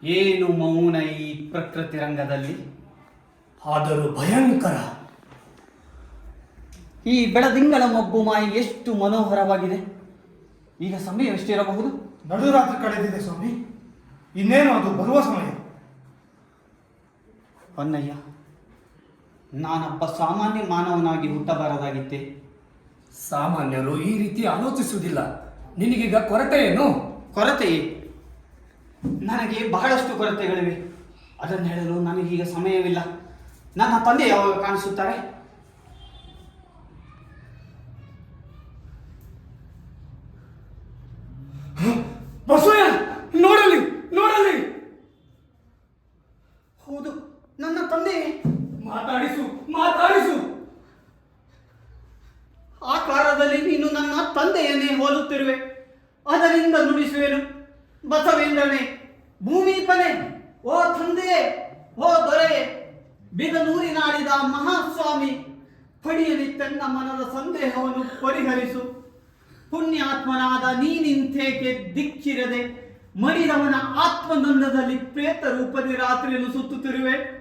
ಏನು ಮೌನ ಈ ಪ್ರಕೃತಿ ರಂಗದಲ್ಲಿ. ಆದರೂ ಭಯಂಕರ. ಈ ಬೆಳದಿಂಗಳ ಮಬ್ಬು ಮಾಯಿ ಎಷ್ಟು ಮನೋಹರವಾಗಿದೆ. ಈಗ ಸಮಯ ಎಷ್ಟಿರಬಹುದು? ನಡುರಾತ್ರಿ ಕಳೆದಿದೆ ಸ್ವಾಮಿ. ಇನ್ನೇನು ಅದು ಬರುವ ಸಮಯ. ಹೊನ್ನಯ್ಯ, ನಾನೊಬ್ಬ ಸಾಮಾನ್ಯ ಮಾನವನಾಗಿ ಹುಟ್ಟಬಾರದಾಗಿತ್ತೆ. ಸಾಮಾನ್ಯರು ಈ ರೀತಿ ಆಲೋಚಿಸುವುದಿಲ್ಲ. ನಿನಗೀಗ ಕೊರತೆ ಏನು? ಕೊರತೆಯೇ? ನನಗೆ ಬಹಳಷ್ಟು ಕೊರತೆಗಳಿವೆ. ಅದನ್ನು ಹೇಳಲು ನನಗೀಗ ಸಮಯವಿಲ್ಲ. ನನ್ನ ತಂದೆ ಯಾವಾಗ ಕಾಣಿಸುತ್ತಾರೆ? ಬಸವಯ್ಯ, ನೋಡಲಿ ನೋಡಲಿ. ಹೌದು, ನನ್ನ ತಂದೆ. ಮಾತಾಡಿಸು ಮಾತಾಡಿಸು. ಆಕಾರದಲ್ಲಿ ನೀನು ನನ್ನ ತಂದೆಯನ್ನೇ ಹೋಲುತ್ತಿರುವೆ. ಅದರಿಂದ ನುಡಿಸುವೆನು. ಬಸವೇಂದ್ರನೇ, ಭೂಮಿಪನೆ, ಓ ತಂದೆಯೇ, ಓ ದೊರೆಯೇ, ಬಿದನೂರಿನಾಡಿದ ಮಹಾಸ್ವಾಮಿ, ಪಡಿಯಲಿ ತನ್ನ ಮನದ ಸಂದೇಹವನ್ನು ಪರಿಹರಿಸು. ಪುಣ್ಯಾತ್ಮನಾದ ನೀನಿಂತೇಕೆ ದಿಕ್ಕಿರದೆ ಮಡಿದವನ ಆತ್ಮನಂದದಲ್ಲಿ ಪ್ರೇತ ರೂಪದಿ ರಾತ್ರಿಯನ್ನು ಸುತ್ತುತ್ತಿರುವೆ.